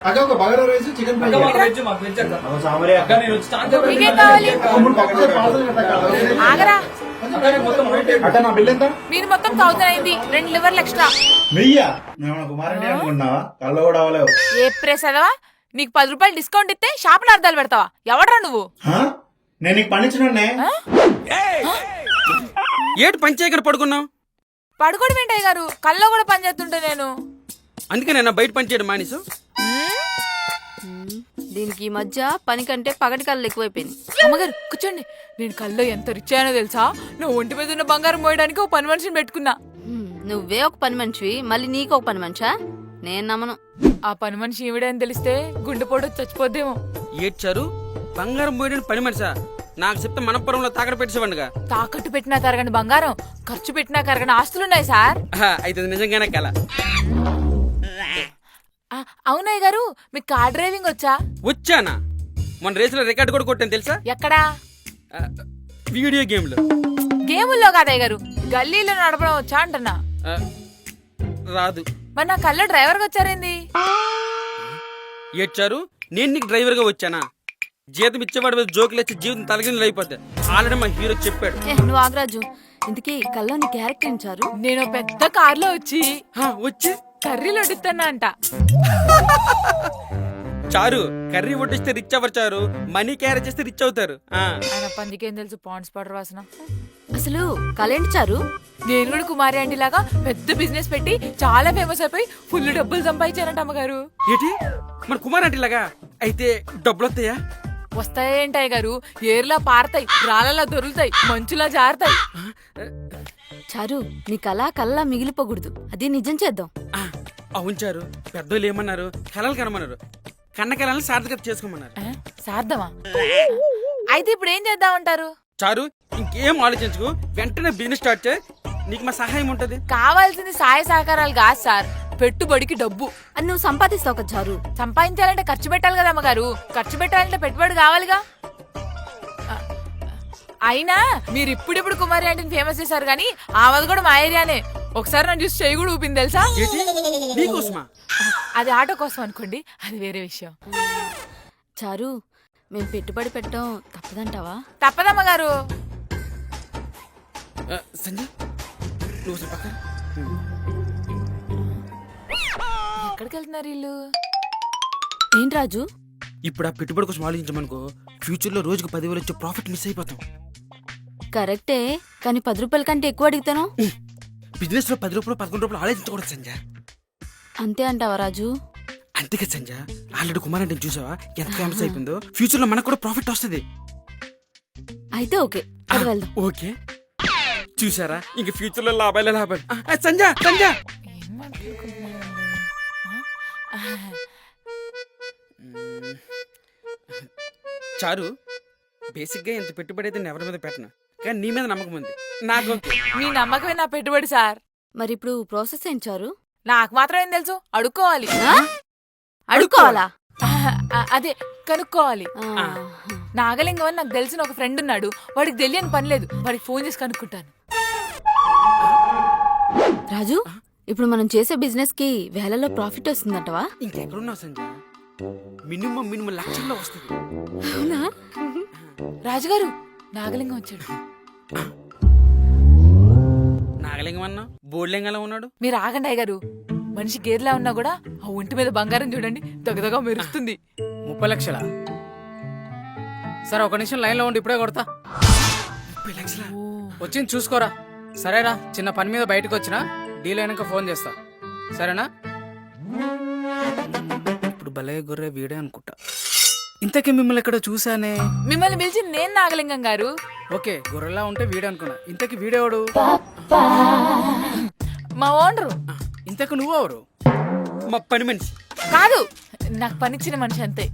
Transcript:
అక్క ఒక bagara rice chicken fry మీకేం కావాలి? ఆగరా, అక్క నా బిల్ ఎంత? మీరు మొత్తం 1000 అయింది. 2 లివర్లు ఎక్స్ట్రా. వెయ్యా నేను కుమారెడ్డి అనుకున్నావా? కళ్ళు కూడా అవ్వలేవు. ఏ ప్రెస్ అదవా? నీకు 10 రూపాయలు డిస్కౌంట్ ఇస్తే షాపులో అర్థాలు పెడతావా? ఎవడ్రా నువ్వు? నేను నీకు పండించినండి. ఏటు పంచాయక్కడ పడుకున్నావు? పడుకోడు వెంటయ్య గారు, కల్లో కూడా పని చేస్తుంటే నేను. అందుకే నేను బయట పని చేయడం మానేసు. దీనికి ఈ మధ్య పని కంటే పగటి కళ్ళు ఎక్కువైపోయింది. అమ్మగారు కూర్చోండి. నేను కల్లో ఎంత రిచ్ అయ్యానో తెలుసా? నువ్వు ఒంటి మీద ఉన్న బంగారం మోయడానికి ఒక పని మనిషిని పెట్టుకున్నా. నువ్వే ఒక పని మనిషివి, మళ్ళీ నీకు ఒక పని మనిషా? నేను నమ్మను. ఆ పని మనిషి ఈవిడే అని తెలిస్తే గుండెపోటు చచ్చిపోద్దేమో. ఏడ్చారు బంగారం పోయడానికి పని మనిషా? నాకు చెప్తే మనపురంలో తాకడ పెట్టేసేవాడిగా. తాకట్టు పెట్టినా తరగని బంగారం, ఖర్చు పెట్టినా కరగని ఆస్తులున్నాయి సార్. అయితే అది నిజంగానే కల. అవునయ్య గారు, మీకు కార్ డ్రైవింగ్ వచ్చా? వచ్చానా? మొన్న రేసులో రికార్డు కూడా కొట్టాను తెలుసా? ఎక్కడా? వీడియో గేమ్లో. గేముల్లో కాదయ్య గారు, గల్లీలో నడపడం వచ్చా అంటున్నా. రాదు. మరి నా కల్లో డ్రైవర్గా వచ్చారేంది? ఏడ్చారు నేను నీకు డ్రైవర్గా వచ్చానా? జీతం ఇచ్చేవాడి మీద జోకులు వచ్చి జీవితం తలగిందులు అయిపోద్ది. ఆల్రెడీ మా హీరో చెప్పాడు. నువ్వు ఆగరాజు, ఇంతకీ కల్లో నీ క్యారెక్టర్ ఇచ్చారు? నేను పెద్ద కార్లో వచ్చి వచ్చి కర్రీలు వడ్డిస్తానా అంట. చారు కర్రీ వడ్డిస్తే రిచ్ అవ్వరు చారు, మనీ క్యారేజ్ చేస్తే రిచ్ అవుతారు. ఆయన పందికేం తెలుసు పాండ్స్ పౌడర్ వాసన. అసలు కళ ఏంటి చారు? నేను కూడా కుమారి ఆంటీ లాగా పెద్ద బిజినెస్ పెట్టి చాలా ఫేమస్ అయిపోయి ఫుల్ డబ్బులు సంపాదించారంట అమ్మగారు. ఏంటి మన కుమార్ అంటే లాగా? అయితే డబ్బులు వస్తాయా? వస్తాయేంటాయి గారు, ఏర్లా పారతాయి, రాళ్ళలా దొరుకుతాయి, మంచులా జారుతాయి. చారు, నీ కళ కళ్ళ మిగిలిపోకూడదు, అది నిజం చేద్దాం. అవును చారు, పెద్దోళ్ళు ఏమన్నారు? కలలు కనమన్నారు. కన్న కళలను సార్థకత చేసుకోమన్నారు. సార్థమా? అయితే ఇప్పుడు ఏం చేద్దామంటారు? చారు ఇంకేం ఆలోచించుకు, వెంటనే బిజినెస్ స్టార్ట్ చేయి. నీకు మా సహాయం ఉంటది. కావాల్సింది సహాయ సహకారాలు కాదు సార్, పెట్టుబడికి డబ్బు. అది నువ్వు సంపాదిస్తావు కదా చారు. సంపాదించాలంటే ఖర్చు పెట్టాలి కదా అమ్మగారు, ఖర్చు పెట్టాలంటే పెట్టుబడి కావాలిగా. అయినా మీరు ఇప్పుడిప్పుడు కుమారి ఆంటీని ఫేమస్ చేశారు కానీ ఆమెది కూడా మా ఏరియానే. ఒకసారి నన్ను చూసి చేయి కూడా ఊపింది తెలుసా? నీకోసమా? అది ఆటో కోసం అనుకోండి, అది వేరే విషయం. చారు, మేము పెట్టుబడి పెట్టడం తప్పదంటావా? తప్పదమ్మగారు. సంజయ్ నువ్వు చెప్పక. ఎక్కడికి వెళ్తున్నారు వీళ్ళు? ఏంటి రాజు? ఇప్పుడు ఆ పెట్టుబడి కోసం ఆలోచించమనుకో, ఫ్యూచర్ లో రోజుకు 10,000 వచ్చే ప్రాఫిట్ మిస్ అయిపోతాం. కరెక్టే, కానీ 10 రూపాయల కంటే ఎక్కువ అడుగుతాను. బిజినెస్ లో 10 రూపాయలు 11 రూపాయలు ఆలోచించకూడదు సంజయ్. అంతే అంటావా రాజు? అంతేగా సంజయ్, ఆల్రెడీ కుమార్ అంటే చూసావా ఎంత ఫేమస్ అయిపోయిందో? ఫ్యూచర్ లో మనకు కూడా ప్రాఫిట్ వస్తుంది. అయితే ఓకే, అది వెళ్దాం. ఓకే చూసారా, ఇంక ఫ్యూచర్ లో లాభాలే లాభాలు. సంజయ్ సంజయ్ ఏం మాట్లాడుకుంటున్నారండి? చారు, బేసిక్ గా ఇంత పెట్టుబడి అయితే నేను ఎవరి మీద పెట్టను, కానీ నీ మీద నమ్మకం ఉంది నాకు. మీ నమ్మకమే నా పెట్టుబడి సార్. మరి ఇప్పుడు ప్రాసెస్ ఏం చారు? నాకు మాత్రం ఏం తెలుసు, అడుక్కోవాలి. అడుక్కోవాలా? అదే కనుక్కోవాలి. ఆ. నాగలింగం అని నాకు తెలిసిన ఒక ఫ్రెండ్ ఉన్నాడు, వాడికి తెలియని పని లేదు, వాడికి ఫోన్ చేసి కనుక్కుంటాను. రాజు, ఇప్పుడు మనం చేసే బిజినెస్ కి వేలలో ప్రాఫిట్ వస్తుందంటవా? ఇంకెక్కడున్నావు సంజయ్? మినిమం లక్షల్లో వస్తుంది. అవునా? రాజుగారు, నాగలింగం వచ్చాడు. నాగలింగం అన్నా బోర్లింగంలో ఉన్నాడు. మీరు ఆగండి అయ్యగారు, మనిషి గేదెలా ఉన్నా కూడా ఆ ఒంటి మీద బంగారం చూడండి, దగదగా మెరుస్తుంది. 30 లక్షలా? సరే, ఒక నిమిషం లైన్ లో ఉండి ఇప్పుడే కొడతా. 30 లక్షలా? వచ్చింది చూసుకోరా. సరేరా, చిన్న పని మీద బయటకు వచ్చినా, డీల్ అయినాక ఫోన్ చేస్తా, సరేనా? ఇప్పుడు భలే గొర్రె వీడే అనుకుంటా. ఇంతకీ మిమ్మల్ని ఎక్కడ చూసానే? మిమ్మల్ని పిలిచి నేను నాగలింగం గారు. ఓకే, గొర్రెలా ఉంటే వీడే అనుకున్నా. ఇంతకీ వీడేవాడు? మా ఓనరు. ఇంతకు నువ్వెవరు? మా పని మనిషి. కాదు, నాకు పనిచ్చిన మనిషి అంతే.